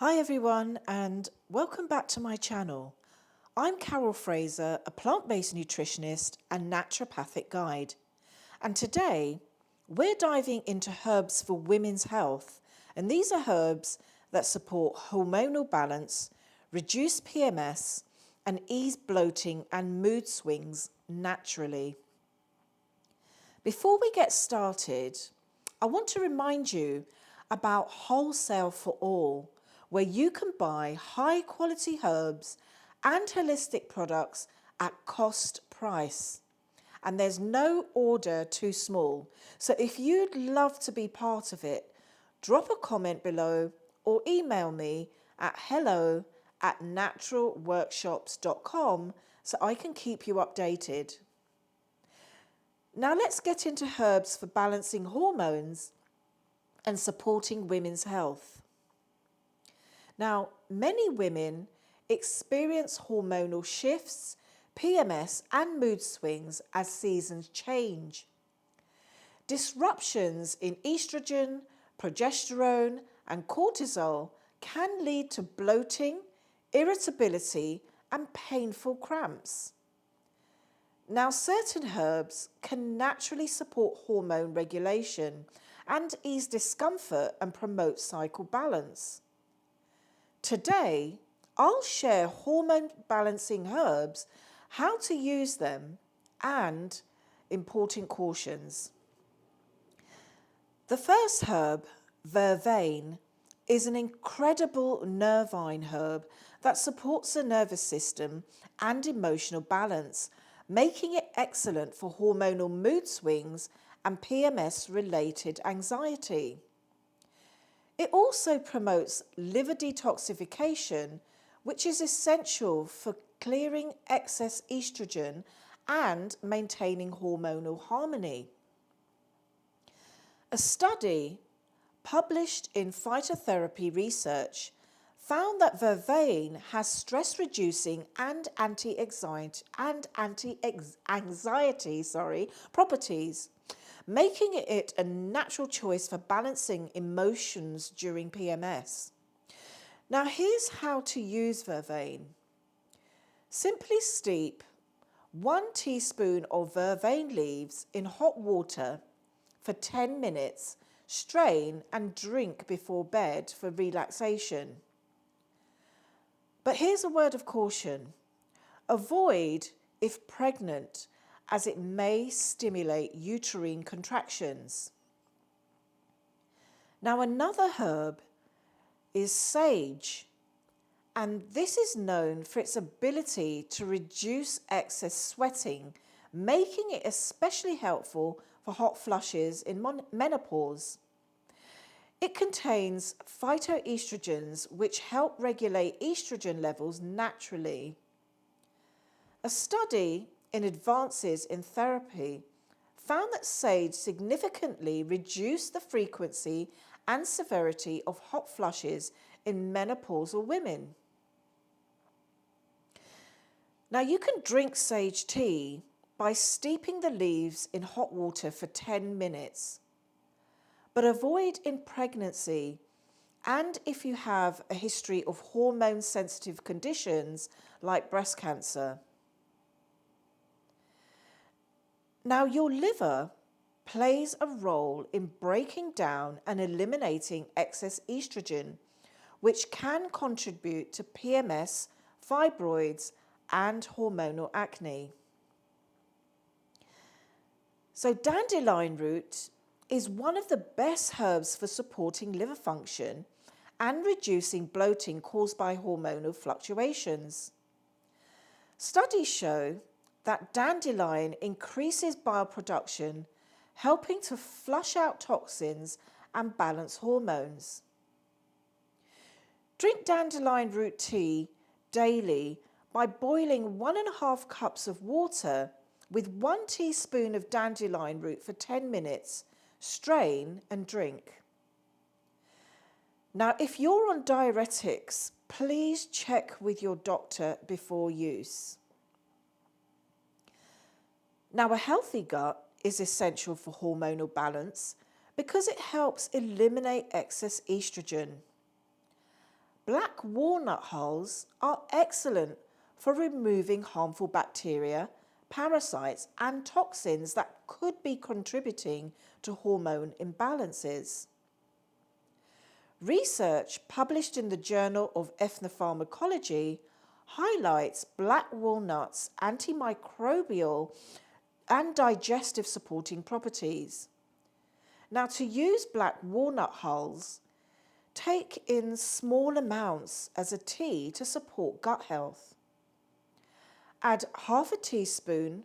Hi everyone and welcome back to my channel. I'm Carol Fraser, a plant-based nutritionist and naturopathic guide. And today we're diving into herbs for women's health. And these are herbs that support hormonal balance, reduce PMS, and ease bloating and mood swings naturally. Before we get started, I want to remind you about Wholesale for All, where you can buy high quality herbs and holistic products at cost price. And there's no order too small. So if you'd love to be part of it, drop a comment below or email me at hello@naturalworkshops.com so I can keep you updated. Now let's get into herbs for balancing hormones and supporting women's health. Now, many women experience hormonal shifts, PMS, and mood swings as seasons change. Disruptions in estrogen, progesterone, and cortisol can lead to bloating, irritability, and painful cramps. Now, certain herbs can naturally support hormone regulation and ease discomfort and promote cycle balance. Today, I'll share hormone balancing herbs, how to use them, and important cautions. The first herb, Vervain, is an incredible nervine herb that supports the nervous system and emotional balance, making it excellent for hormonal mood swings and PMS-related anxiety. It also promotes liver detoxification, which is essential for clearing excess estrogen and maintaining hormonal harmony. A study published in Phytotherapy Research found that Vervain has stress-reducing and anti-anxiety properties, making it a natural choice for balancing emotions during PMS. Now here's how to use Vervain. Simply steep 1 teaspoon of Vervain leaves in hot water for 10 minutes, strain and drink before bed for relaxation. But here's a word of caution. Avoid if pregnant, as it may stimulate uterine contractions. Now another herb is sage, and this is known for its ability to reduce excess sweating, making it especially helpful for hot flushes in menopause. It contains phytoestrogens which help regulate estrogen levels naturally. A study in Advances in Therapy found that sage significantly reduced the frequency and severity of hot flushes in menopausal women. Now you can drink sage tea by steeping the leaves in hot water for 10 minutes. But avoid in pregnancy and if you have a history of hormone-sensitive conditions like breast cancer. Now, your liver plays a role in breaking down and eliminating excess estrogen, which can contribute to PMS, fibroids, and hormonal acne. So, dandelion root is one of the best herbs for supporting liver function and reducing bloating caused by hormonal fluctuations. Studies show that dandelion increases bile production, helping to flush out toxins and balance hormones. Drink dandelion root tea daily by boiling 1.5 cups of water with 1 teaspoon of dandelion root for 10 minutes. Strain and drink. Now, if you're on diuretics, please check with your doctor before use. Now, a healthy gut is essential for hormonal balance because it helps eliminate excess estrogen. Black walnut hulls are excellent for removing harmful bacteria, parasites and toxins that could be contributing to hormone imbalances. Research published in the Journal of Ethnopharmacology highlights black walnuts' antimicrobial and digestive supporting properties. Now, to use black walnut hulls, take in small amounts as a tea to support gut health. Add half a teaspoon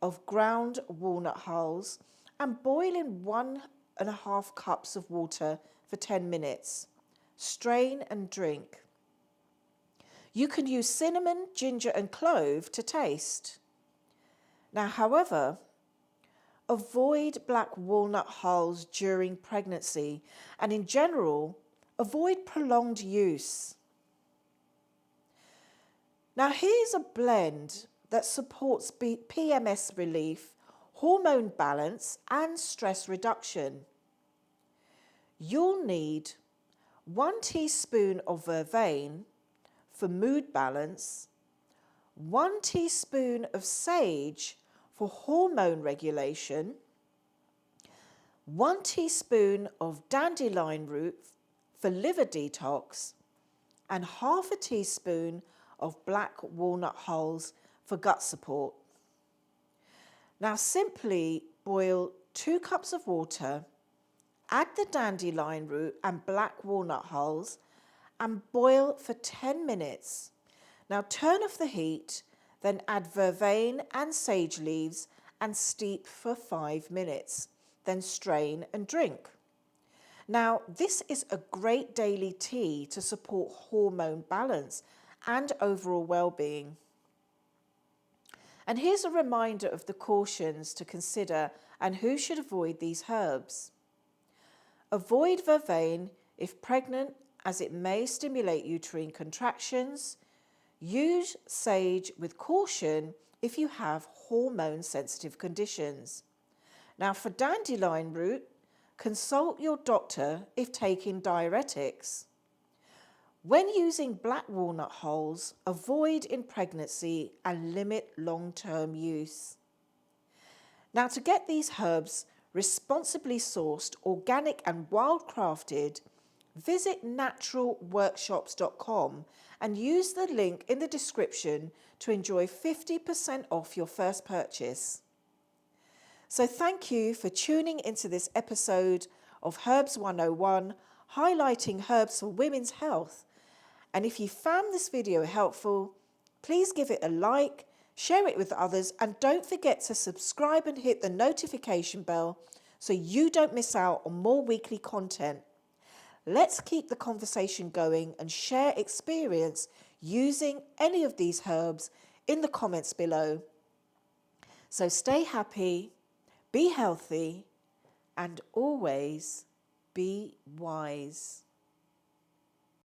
of ground walnut hulls and boil in 1.5 cups of water for 10 minutes. Strain and drink. You can use cinnamon, ginger and clove to taste. Now, however, avoid black walnut hulls during pregnancy and in general, avoid prolonged use. Now, here's a blend that supports PMS relief, hormone balance and stress reduction. You'll need 1 teaspoon of Vervain for mood balance, 1 teaspoon of sage for hormone regulation, 1 teaspoon of Dandelion Root for liver detox, and half a teaspoon of black walnut hulls for gut support. Now simply boil 2 cups of water, add the dandelion root and black walnut hulls and boil for 10 minutes. Now turn off the heat, then add vervain and sage leaves and steep for 5 minutes. Then strain and drink. Now this is a great daily tea to support hormone balance and overall well-being. And here's a reminder of the cautions to consider and who should avoid these herbs. Avoid vervain if pregnant, as it may stimulate uterine contractions. Use sage with caution if you have hormone-sensitive conditions. Now for dandelion root, consult your doctor if taking diuretics. When using black walnut hulls, avoid in pregnancy and limit long-term use. Now to get these herbs responsibly sourced, organic and wildcrafted, visit naturalworkshops.com and use the link in the description to enjoy 50% off your first purchase. So thank you for tuning into this episode of Herbs 101, highlighting herbs for women's health. And if you found this video helpful, please give it a like, share it with others, and don't forget to subscribe and hit the notification bell so you don't miss out on more weekly content. Let's keep the conversation going and share experience using any of these herbs in the comments below. So stay happy, be healthy, and always be wise.